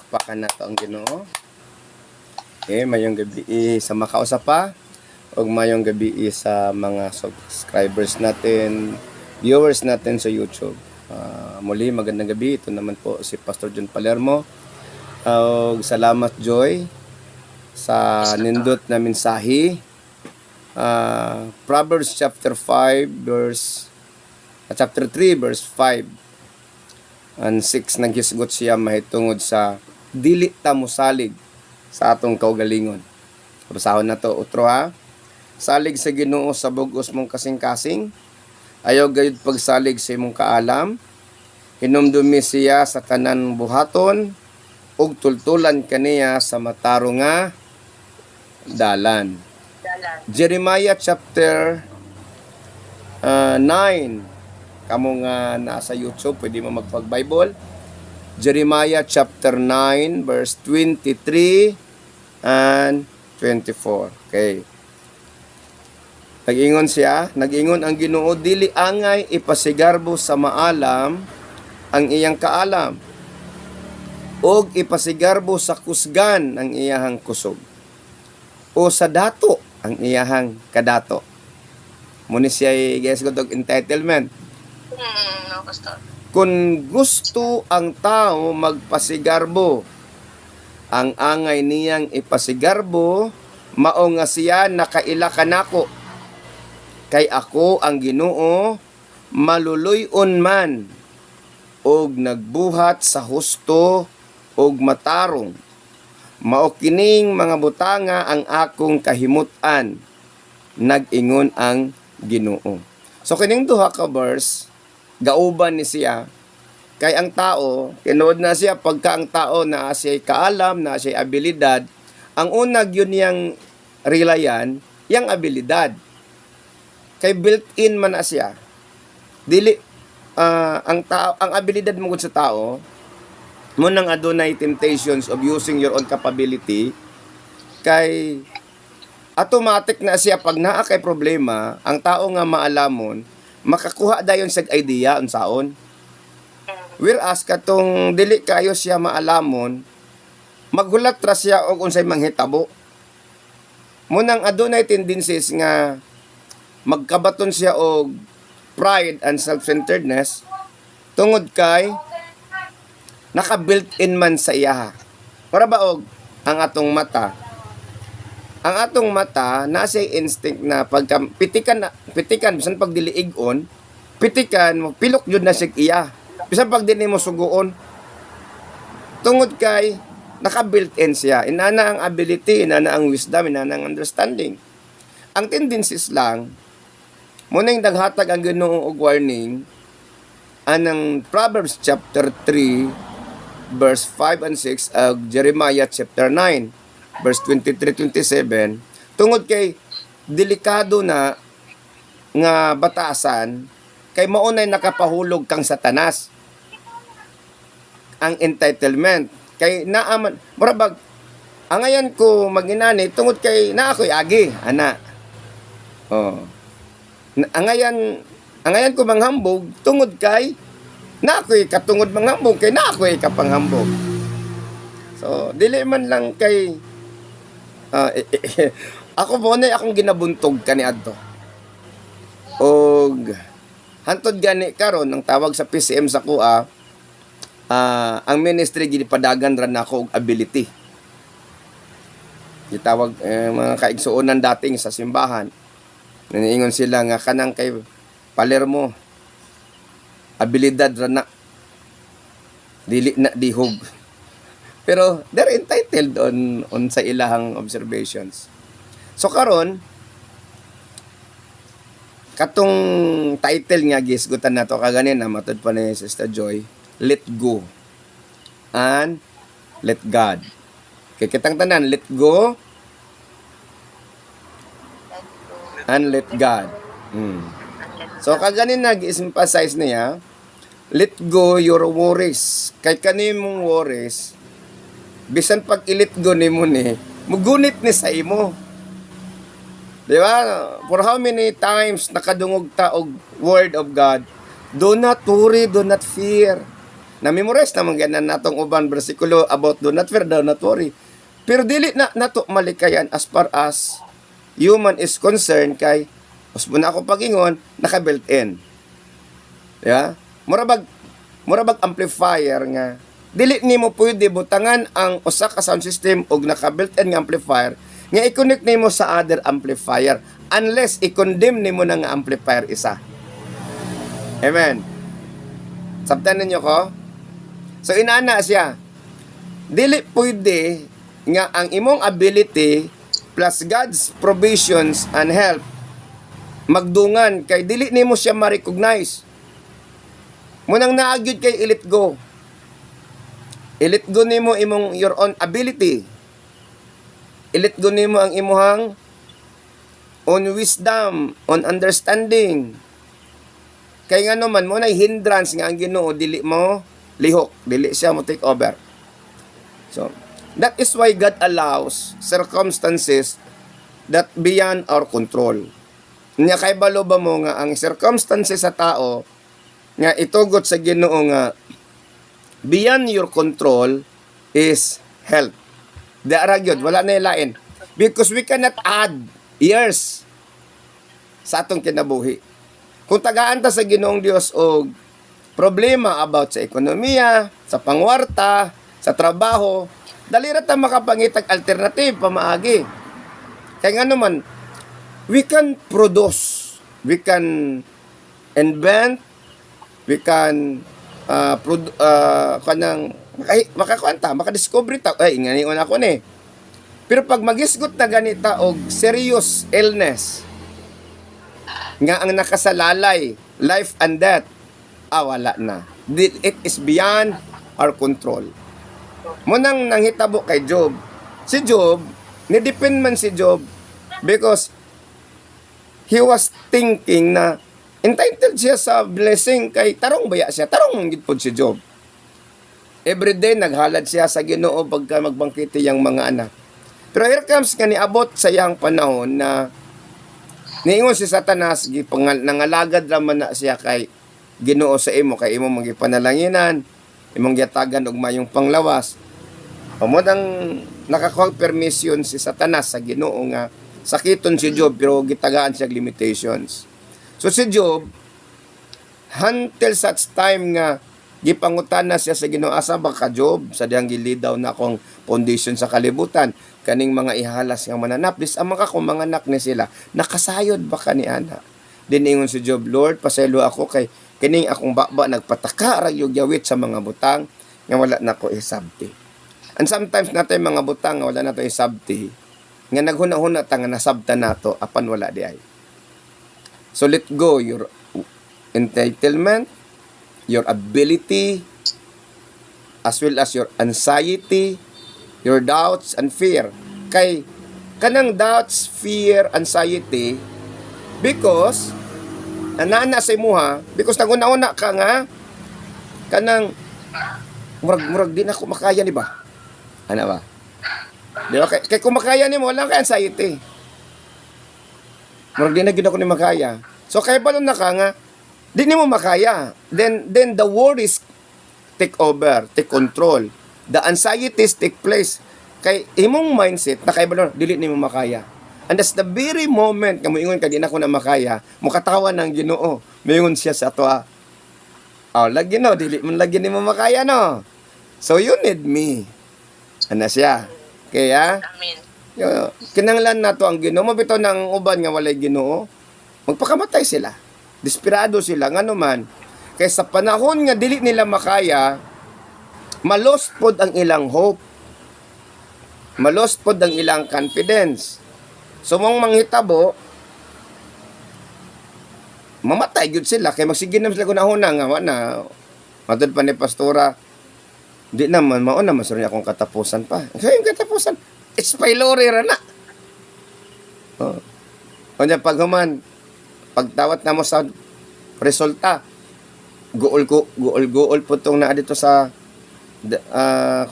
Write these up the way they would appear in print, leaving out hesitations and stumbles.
palakpakan na to ang Ginoo. Okay, mayong gabi sa makausap pa o mayong gabi sa mga subscribers natin, viewers natin sa YouTube. Muli magandang gabi. Ito naman po si Pastor John Palermo. Salamat Joy sa nindot na mensahe. Proverbs chapter 5 chapter 3 verse 5 and 6 naghisgot siya mahitungod sa dili ta mosalig sa atong kaugalingon. Basahon na to utro ha. Salig sa Ginoo sa bug-os mong kasing-kasing, ayaw gayud pagsalig sa imong kaalam. Hinumdumi siya sa tanan buhaton ug tultulan kaniya sa mataro nga dalan. Jeremiah chapter 9. Kamo nga nasa YouTube, pwede mo magpag-Bible. Jeremiah chapter 9 verse 23 and 24. Okay. Nag-ingon ang Ginoo, dili angay ipasigarbo sa maalam ang iyang kaalam, og ipasigarbo sa kusgan ang iyahang kusog, o sa dato ang iyahang kadato. Muni siya guys ko tog entitlement. No, Pastor. Kung gusto ang tao magpasigarbo, ang angay niyang ipasigarbo, mao nga siya nakaila kanako. Kay ako ang Ginoo, maluluyon man, og nagbuhat sa husto, og matarong. Mao kining mga butanga ang akong kahimutan, nag-ingon ang Ginoo. So kining duha ka verse, gauban ni siya, kay ang tao, tinuod na siya, pagka ang tao na siya'y kaalam, na siya'y abilidad, ang unag yun niyang relayan, yang abilidad. Kay built-in man na siya. Dili, ang abilidad mo sa tao, munang adunay temptations of using your own capability, kay automatic na siya, pag naa kay problema, ang tao nga maalamon, makakuha dayon sa idea unsaon. Whereas katong dili kayo siya maalamon, maghulat ra siya og unsay manghitabo. Munang adunay tendencies nga magkabaton siya og pride and self-centeredness tungod kay naka-built-in man sa iya. Para ba og ang atong mata? Ang atong mata nasa instinct na pagka pitikan bisan pag diliigon, pitikan mo pilok jud na sig iya. Bisan pag dinhi mo suguon. Tungod kay naka-built-in siya. Inana ang ability, inana ang wisdom, inana ang understanding. Ang tendencies lang munang daghatag ang Ginoo og warning anang Proverbs chapter 3 verse 5 and 6 ug Jeremiah chapter 9 verse 23-27 tungod kay delikado na nga batasan kay maunay nakapahulog kang satanas ang entitlement kay naaman murabag angayan ko maginani tungod kay naa ko'y agi ana angayan ko manghambog tungod kay na ako'y katungod manghambog kay na ako'y kapanghambog. So dili man lang kay ako mo na akong ginabuntog kaniadto. Og hantod gani karon ang tawag sa PCM sa kuha ang ministry ginipadagan ra nako og ability. Gitawag mga kaigsuonan dating sa simbahan. Naniingon sila nga kanang kay Palermo abilidad ra na dili na dihog. Pero they're entitled on sa ilahang observations. So karon katong title nga gisgutan nato kaganin na matud pa ni Sister Joy, let go and let God. Kay kitang tanan, let go and let God. So kaganin nag-emphasize niya, let go your worries. Kay kanimong worries, bisan pag i-let go nimo ni, mugunit ni sa imo. Di ba? For how many times nakadungog ta og word of God, do not worry, do not fear. Na-memorize naman ganan natong uban bersikulo about do not fear, do not worry. Pero dili na nato malikayan as far as human is concerned kay usbo na ako pagingon naka-built in. Yeah? Murabag amplifier nga dili nimo pwede butangan ang usa ka sound system og naka-built-in nga amplifier nga i-connect nimo sa other amplifier unless i-condemn nimo na nga amplifier isa. Amen. Sabtan ninyo ko? So inana siya. Dili pwede nga ang imong ability plus God's provisions and help magdungan kay dili nimo siya ma-recognize. Munang naagyod kay ilit go. Ilit go nimo imong your own ability. Ilit go nimo ang imuhang own wisdom, on understanding. Kay nga naman mo na hindrance nga ang Ginoo dili mo lihok, dili siya mo take over. So, that is why God allows circumstances that beyond our control. Nya kay balo ba mo nga ang circumstances sa tao nga itugot sa Ginoo nga beyond your control is health. Daara gyud wala na ilain. Because we cannot add years sa atong kinabuhi. Kung tagaan ta sa Ginoong Dios og problema about sa ekonomiya, sa pangwarta, sa trabaho, dali ra ta makapangitag alternative pamaagi. Kaya nga naman, we can produce, we can invent, we can kanang makakuanta, makadiscover ta. Ay, ngayon ako ni. Pero pag magisgot na ganita og serious illness, nga ang nakasalalay, life and death, wala na. It is beyond our control. Munang nanghitabo kay Job. Si Job, nidepend man si Job because he was thinking na entitled siya sa blessing kay tarong baya siya. Tarong manggid po si Job. Everyday naghalad siya sa Ginoo pagka magbangkiti yang mga anak. Pero here comes nga niabot sa iyang panahon na niingon si Satanas, nangalagad raman na siya kay Ginoo sa imo, kay imo magipanalaginan, imong giyatagan og mayong panglawas. Amo nang nakakuha permission si Satanas sa Ginoo nga sakiton si Job pero gitagaan siya limitations. So si Job, until such time nga gipangutan na siya sa Ginoo, asa ba ka Job? Sa diyang gilidaw na akong foundation sa kalibutan, kaning mga ihalas nga mananap, dis ang mga kong mga anak ni sila, nakasayod ba ka ni ana? Diningon si Job, Lord, pasaylo ako kay kining akong baba nagpataka ragyog yawit sa mga butang nga wala na ko isabti. And sometimes natin mga butang nga wala na to isabti, nga naghuna-huna ta nga nasabta nato apan wala di ay. So let go your entitlement, your ability, as well as your anxiety, your doubts and fear. Kay kanang doubts, fear, anxiety, because anana sa imuha, because naguna-una ka nga, kanang murag din ako makaya ni ba? Ano ba? Di ba? Kay kung makaya ni mo, wala ka anxiety. Murag din na gina ko ni makaya. So kaya ba na ka nga, di ni mo makaya. Then the worries take over, take control. The anxieties take place. Kay imong mindset na kay ba dili ni mo makaya. And that's the very moment nga moingon ka di na ko na makaya, mukatawa ng Ginoo. Moingon siya sa ato. Lagi no, dili man lagi ni mo makaya no. So you need me. Ano siya? Kaya Amen. kinanglan nato ang Ginoo. Mabitaw ng uban nga walay Ginoo, magpakamatay sila. Desperado sila nga naman. Kaya sa panahon nga dili nila makaya, malost pod ang ilang hope. Malost pod ang ilang confidence. So mong manghitabo, mamatay gyud sila kay magsige na sila kunahuna nga wa na. Matod pa ni pastora, di naman mao na masuro akong katapusan pa. So yung katapusan, it's pylori ra na. Kanya paghuman, pagtawat na mo sa resulta, gool po tong naa dito sa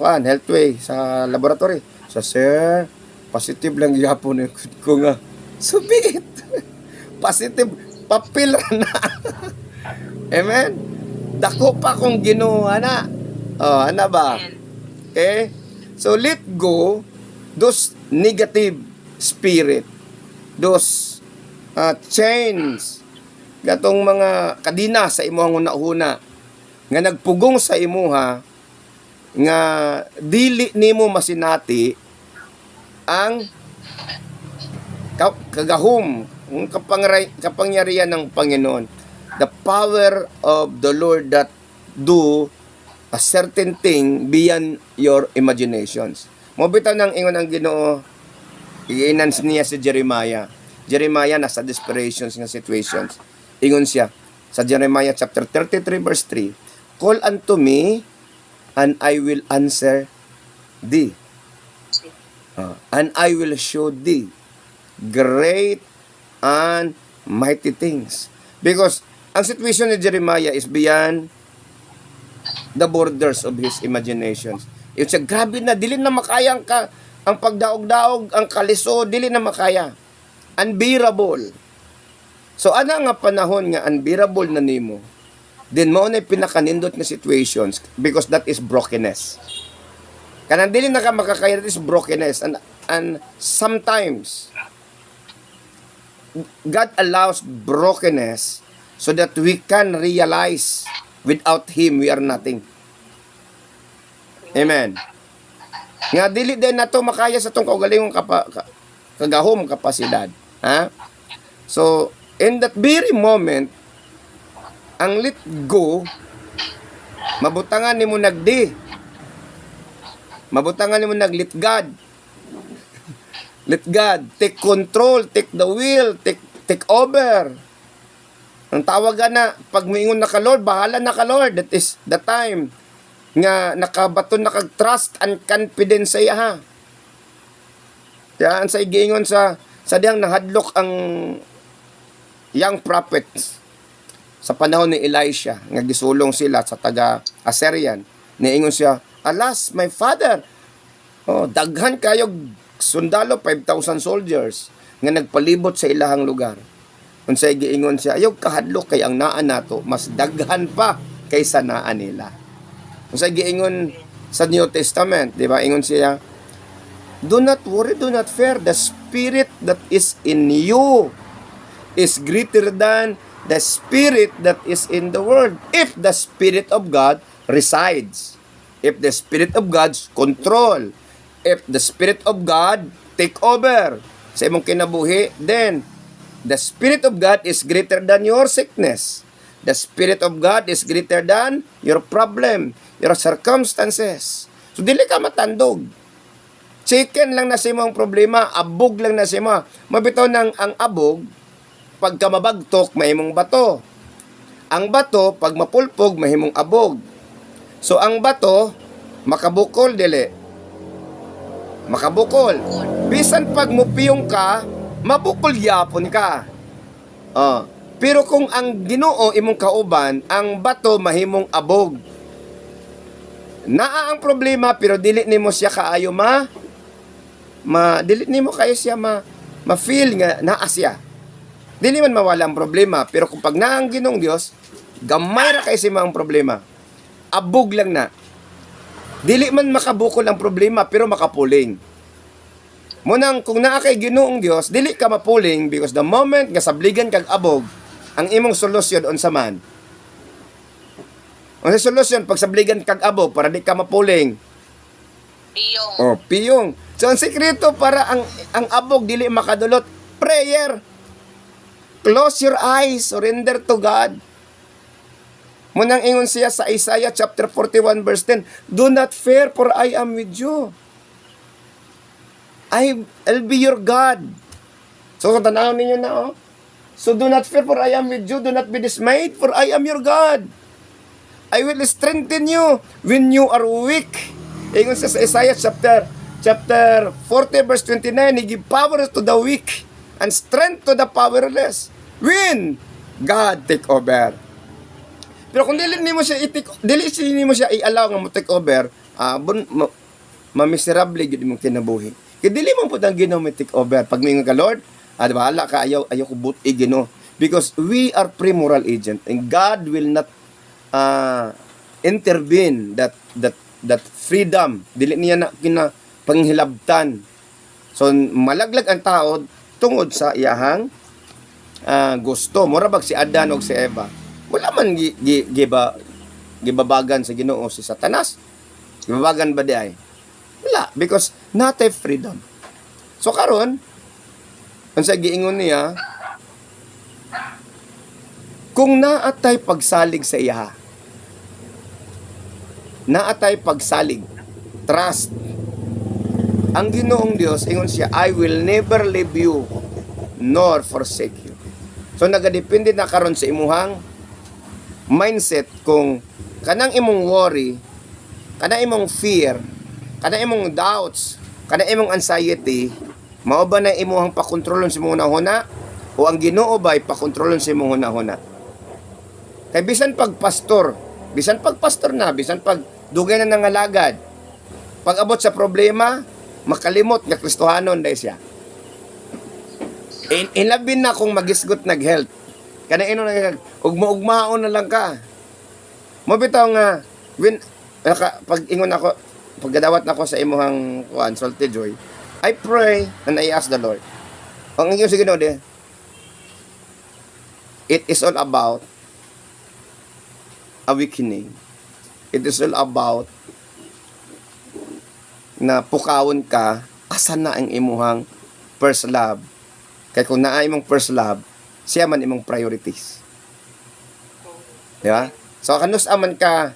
Healthway sa laboratory. So sir, positive lang gyapon ko nga. Subit. Positive papil ra na. Amen. Dako pa kong Ginoo na. Oh, ano ba? Amen. Okay? So, let go those negative spirit, those chains, gatong mga kadina sa imuhang una-una, nga nagpugong sa imuha, nga dili nimo masinati ang kagahom, ang kapangyarihan ng Panginoon. The power of the Lord that do a certain thing beyond your imaginations. Mobitaw ng ingon ang Ginoo, i-enhance niya si Jeremiah. Jeremiah nasa desperations nga situations. Ingon siya sa Jeremiah chapter 33 verse 3, call unto me and I will answer thee. And I will show thee great and mighty things. Because ang situation ni Jeremiah is beyond the borders of his imaginations. It's a grabe na, dili na makaya ang pagdaog-daog, ang kaliso, dili na makaya. Unbearable. So, ana nga panahon nga unbearable na nimo, then mo na pinakanindot na situations because that is brokenness. Kanang dili na ka makakaya, that is brokenness. And sometimes, God allows brokenness so that we can realize without Him, we are nothing. Amen. Nga dili din nato makaya sa tong kaugalingong kagahom kapasidad. Ha? So, in that very moment, ang let go, mabutangan nimo nagdi. Mabutangan nimo nag-let God. Let God take control, take the wheel, take over. Ang tawagan na, pag moingon na ka Lord, bahala na ka Lord. That is the time nga nakabaton, nakag-trust and confidence sa iya ha. Yan sa igingon sa diyang nahadlok ang young prophets sa panahon ni Elisha, nga gisulong sila sa taga-Assyrian. Niingon siya, alas, my father, daghan kayog sundalo, 5,000 soldiers, nga nagpalibot sa ilahang lugar. Unsay giingon siya, ayaw kahadlok kay ang naa nato, mas daghan pa kaysa naa nila. Unsay giingon sa New Testament, di ba? Ingon siya, do not worry, do not fear, the spirit that is in you is greater than the spirit that is in the world. If the Spirit of God resides, if the Spirit of God's control, if the Spirit of God take over sa imong kinabuhi, then the Spirit of God is greater than your sickness. The Spirit of God is greater than your problem, your circumstances. So, dili ka matandog. Chicken lang na sa imong problema, abog lang na sa imo. Mabitaw ng ang abog, pagka mabagtok, mahimong bato. Ang bato, pag mapulpog, mahimong abog. So, ang bato, makabukol, dili. Makabukol. Bisan pag mupiyong ka, mabukol yapon ka. Pero kung ang Ginoo imong kauban, ang bato mahimong abog. Naa ang problema, pero dili nimo siya kaayo dili nimo kayo siya ma-feel nga naa siya. Dili man mawala ang problema, pero kung pag naang Ginoong Dios, gamay ra kay si ang problema. Abog lang na. Dili man makabukol ang problema, pero makapuling. Munang kung naa kay Ginoong Dios, dili ka mapuling because the moment nga sabligan kag abog, ang imong solusyon unsa man. Ang solusyon pag sabligan kag abog para di ka mapuling. Piyong. Piyong. So ang sekreto para ang abog dili makadulot, prayer. Close your eyes, surrender to God. Munang ingon siya sa Isaiah chapter 41 verse 10, do not fear for I am with you. I'll be your God. So kung tanaw ninyo na so do not fear for I am with you, do not be dismayed for I am your God. I will strengthen you when you are weak. Ingon siya sa Isaiah chapter 40 verse 29, He give power to the weak and strength to the powerless. When God take over. Pero kung dili mo siya i-allow nga mo take over, mamiserable gid mo kinabuhi. Kaya dili mo pud ang Ginoo mo take over. Pag mingon ka Lord, bahala ka, ayaw ko buti Ginoo. Because we are pre-moral agent and God will not intervene that that freedom dili niya na kina panghilabtan. So malaglag ang tao tungod sa iyahang gusto. Mura bag si Adan o si Eva, wala man gibabagan sa Ginoo si Satanas. Gibabagan ba di ay? Wala, because not a freedom. So karon ang sa giingon niya, kung naatay pagsalig sa iya, naatay pagsalig, trust, ang Ginoong Dios ingon siya, I will never leave you nor forsake you. So nagadepende na karon sa imuhang mindset kung kanang imong worry, kanang imong fear, kanang imong doubts, kanang imong anxiety, mao ba na imuhang pakontrolon sa imong hunahuna o ang Ginoo ba ay pakontrolon sa imong hunahuna? Kay bisan pag pastor na, bisan pag dugay na nangalagad, pag abot sa problema, makalimot nga Kristohanon dahil siya. Inlabin na kung magisgot nag-health. Kana ino nag ugma-ugmaon na lang ka. Mabitaw nga pag ingon ako, paggadawat nako sa imuhang salty joy, I pray and I ask the Lord. Ang ingon sige no de. It is all about awakening. It is all about na pukawon ka asa na ang imuhang first love. Kaya kung naa imong first love, siya man imong priorities. Di ba? So kanus aman ta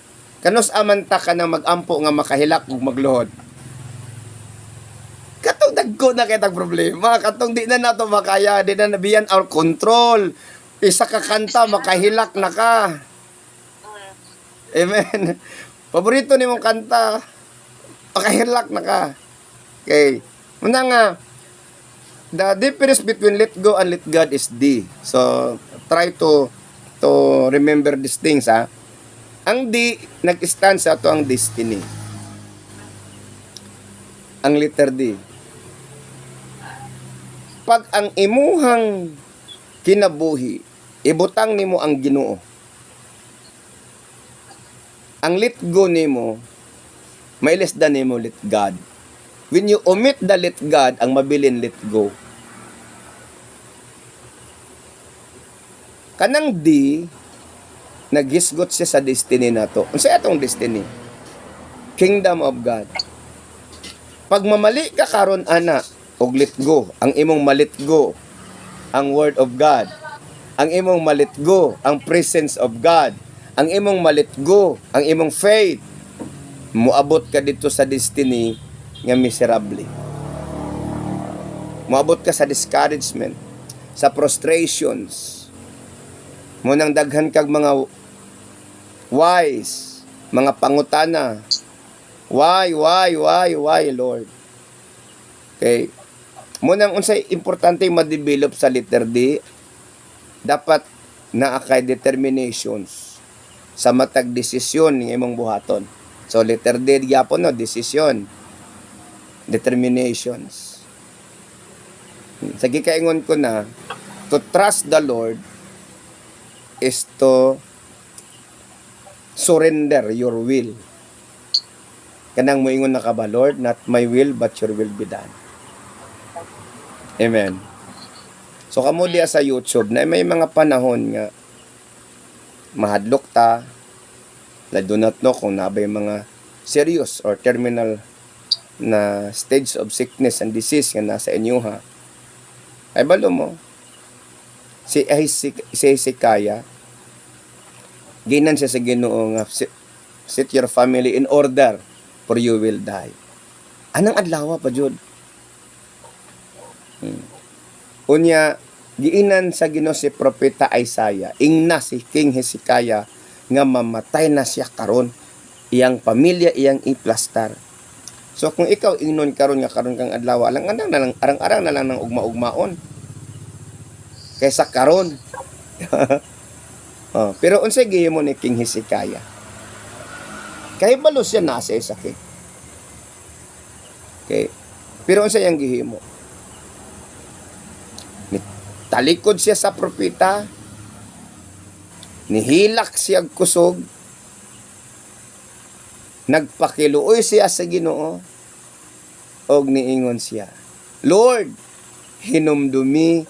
ka na magampo nga makahilak ug magluhod. Katong dagko na kitang problema, katong di na nato makaya, di na nabiyan our control. Isa ka kanta makahilak na ka. Amen. Paborito nimong kanta, makahilak na ka. Okay. Muna nga, the difference between let go and let God is D. So, try to remember these things, ha. Ang D, nag-stand sa ito ang destiny. Ang letter D. Pag ang imuhang kinabuhi, ibutang nimo ang Ginoo. Ang let go nimo, may less than nimo let God. When you omit the let God, ang mabilin let go. Kanang D, naghisgot siya sa destiny na to. Unsa atong destiny? Kingdom of God. Pag mamali ka karon ana, og let go, ang imong malit go, ang word of God. Ang imong malit go, ang presence of God. Ang imong malit go, ang imong faith. Muabot ka dito sa destiny nga miserable. Muabot ka sa discouragement, sa frustrations. Munang daghan kag mga whys, mga pangutana. Why, Lord? Okay. Munang unsay importante ma-develop sa letter D, dapat naa kay determinations sa matag desisyon ng imong buhaton. So letter D gyapon no, desisyon. Determinations. Sa gikaingon ko na, to trust the Lord is to surrender your will. Kanang moingon na ka ba, Lord, not my will but your will be done. Amen. So kamo diya sa YouTube na may mga panahon nga mahadlok ta, I do not know kung nabay mga serious or terminal na stage of sickness and disease nga nasa inyo ha. Ay balo mo, si Hezekiah, ginan siya sa Ginoo nga set your family in order for you will die. Anang adlaw pa jud? Unya, giinan sa Ginoo si propeta Isaiah, ingna si King Hezekiah nga mamatay na siya karon, iyang pamilya iyang iplastar. So kung ikaw ingnon karon nga karon kang adlaw, arang-arang na lang ng ugma-ugmaon kaysa karon. Pero unsay gihimo ni King Hezekiah? Kay balo siya nasa sakit. Okay. Pero unsay ang gihimo? Talikod siya sa propeta, nihilak siya kusog, Nagpakiluoy siya sa Ginoo og niingon siya, Lord, hinumdumi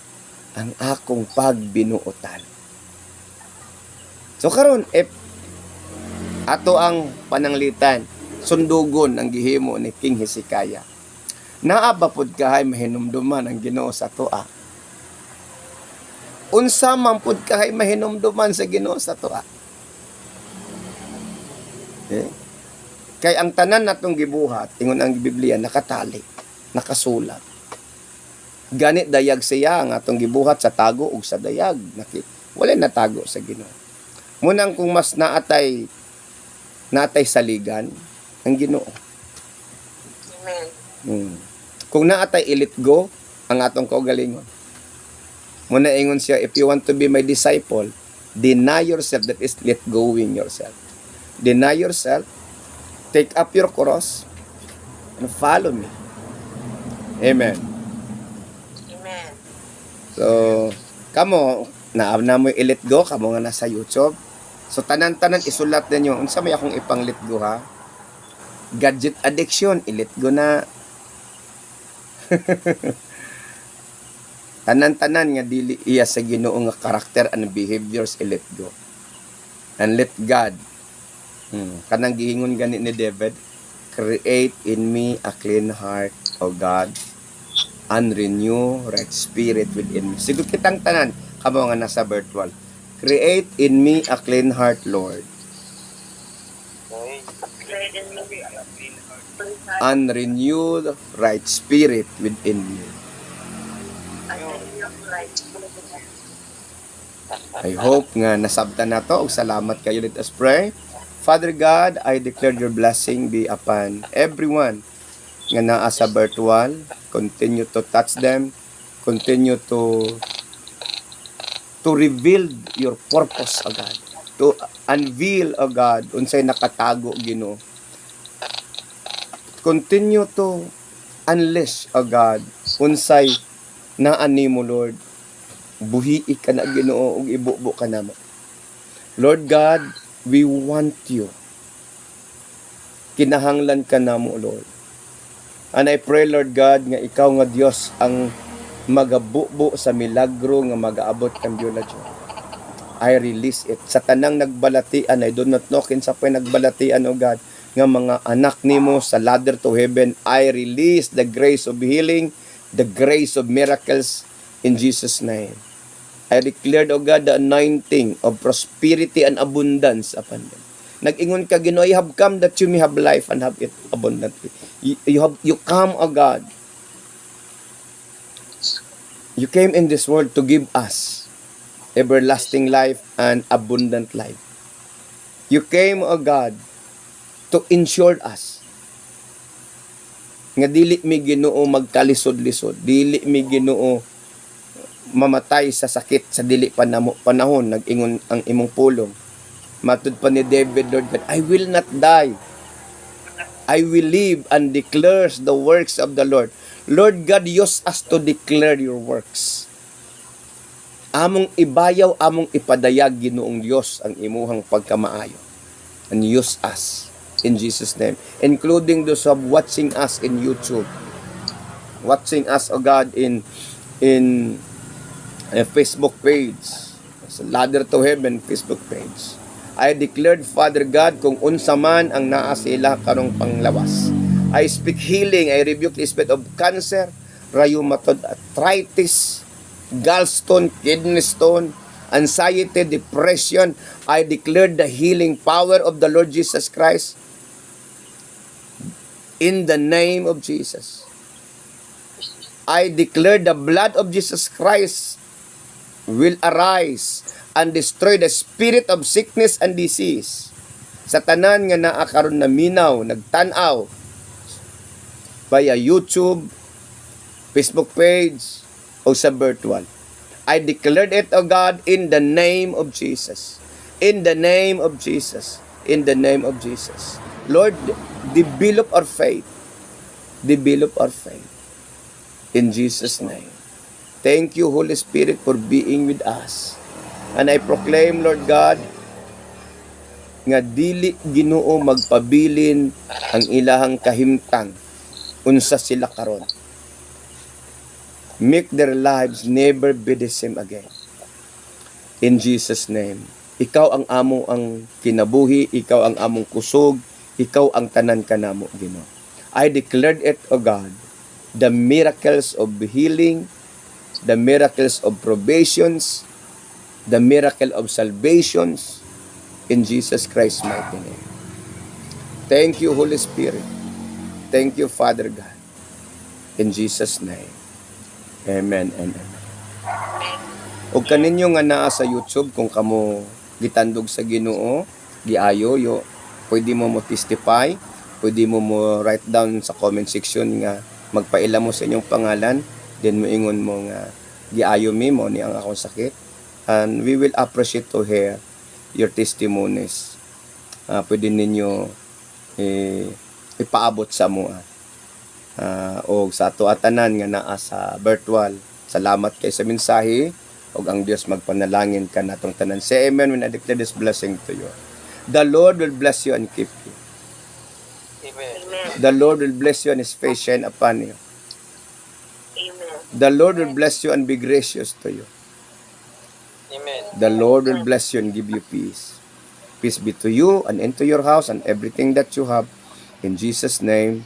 ang akong pagbinuotan. So karon if ato ang pananglitan, sundugon ang gihimo ni King Hezekiah. Naa ba pud kahay mahinumduman ang Ginoo sa toa? Unsa man pud kahay mahinumduman sa Ginoo sa toa? Kay ang tanan natong gibuhat, ingon ang Biblia, nakatali, nakasulat. Ganit dayag siya ang atong gibuhat sa tago ug sa dayag. Wala natago sa Ginoo. Munang kung mas naatay saligan ang Ginoo. Amen. Kung naatay ilitgo ang atong kaugalingon. Muna ingon siya, if you want to be my disciple, deny yourself, that is let going yourself. Deny yourself, take up your cross, and follow me. Amen. Amen. So, kamo, na mo i-let go, kamo nga nasa YouTube. So, tanan-tanan isulat ninyo, unsa may akong ipang-let go ha? Gadget addiction, i-let go na. Tanan-tanan nga dili iya sa Ginoo nga karakter and behaviors, i-let go. And let God. Kanang gihingon gani ni David, create in me a clean heart, O God, and renew right spirit within me. Siguro kitang tanan, kamo nga nasa virtual. Create in me a clean heart, Lord, and renew the right spirit within me. I hope nga nasabtan na to. Salamat kayo. Let us pray. Father God, I declare your blessing be upon everyone nga naa sa virtual. Continue to touch them. Continue to reveal your purpose, O God. To unveil, O God, unsay nakatago, Ginoo. Continue to unleash, O God, unsay naani mo, Lord. Buhi ka na, Ginoo, ug ibubo ka na mo. Lord God, we want you. Kinahanglan ka na mo, Lord. And I pray, Lord God, nga ikaw nga Dios ang magabubo sa milagro nga magaabot kang biologyo. I release it. Sa tanang nagbalatian, I do not know kinsa pa'y nagbalatian, O God, nga mga anak nimo sa ladder to heaven, I release the grace of healing, the grace of miracles in Jesus' name. I declared, O God, the anointing of prosperity and abundance upon them. Nag-ingon ka, Ginoo, I have come that you may have life and have it abundantly. You come, O God. You came in this world to give us everlasting life and abundant life. You came, O God, to insure us. Nga dili mi Ginoo magkalisod-lisod, dili mi Ginoo mamatay sa sakit sa dili panahon, nag-ingon ang imong pulong. Matud pa ni David, Lord God, I will not die. I will live and declares the works of the Lord. Lord God, use us to declare your works. Among ibayaw, among ipadayag, Ginoong Diyos, ang imuhang pagkamaayo. And use us in Jesus' name. Including those who are watching us in YouTube. Watching us, O God, in a Facebook page, sa Ladder to Heaven Facebook page. I declared, Father God, kung unsa man ang naa sila karong panglawas. I speak healing, I rebuke the spirit of cancer, rheumatoid arthritis, gallstone, kidney stone, anxiety, depression. I declared the healing power of the Lord Jesus Christ in the name of Jesus. I declare the blood of Jesus Christ will arise and destroy the spirit of sickness and disease. Sa tanan nga naa karon na minaw, nagtan-aw via YouTube, Facebook page, o sa virtual. I declared it, O God, in the name of Jesus. In the name of Jesus. In the name of Jesus. Lord, develop our faith. Develop our faith. In Jesus' name. Thank you, Holy Spirit, for being with us. And I proclaim, Lord God, nga dili Ginoo magpabilin ang ilahang kahimtang unsa sila karon. Make their lives never be the same again. In Jesus' name. Ikaw ang amo ang kinabuhi, ikaw ang among kusog, ikaw ang tanan kanamo, Ginoo. I declared it, O God, the miracles of healing, the miracles of probations, the miracle of salvations, in Jesus Christ's mighty name. Thank you, Holy Spirit. Thank you, Father God. In Jesus' name. Amen and amen. Og kaninyo nga naa sa YouTube, kung kamo gitandog sa Ginoo, giayo yo, pwede mo testify, pwede mo write down sa comment section nga magpaila mo sa inyong pangalan, then moingon mo nga giayo mi mo ni ang akong sakit, and we will appreciate to hear your testimonies. Pwede ninyo ipaabot sa mua o sa ato atanan nga naa sa virtual. Salamat kay sa mensahe, og ang Dios magpanalangin ka natong tanan. Say amen when I declare this blessing to you. The Lord will bless you and keep you. Amen. The Lord will bless you and His face shine upon you. Amen. The Lord will bless you and be gracious to you. Amen. The Lord will bless you and give you peace. Peace be to you and into your house and everything that you have. In Jesus' name,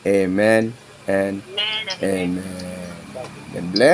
amen and Amen. amen. God bless.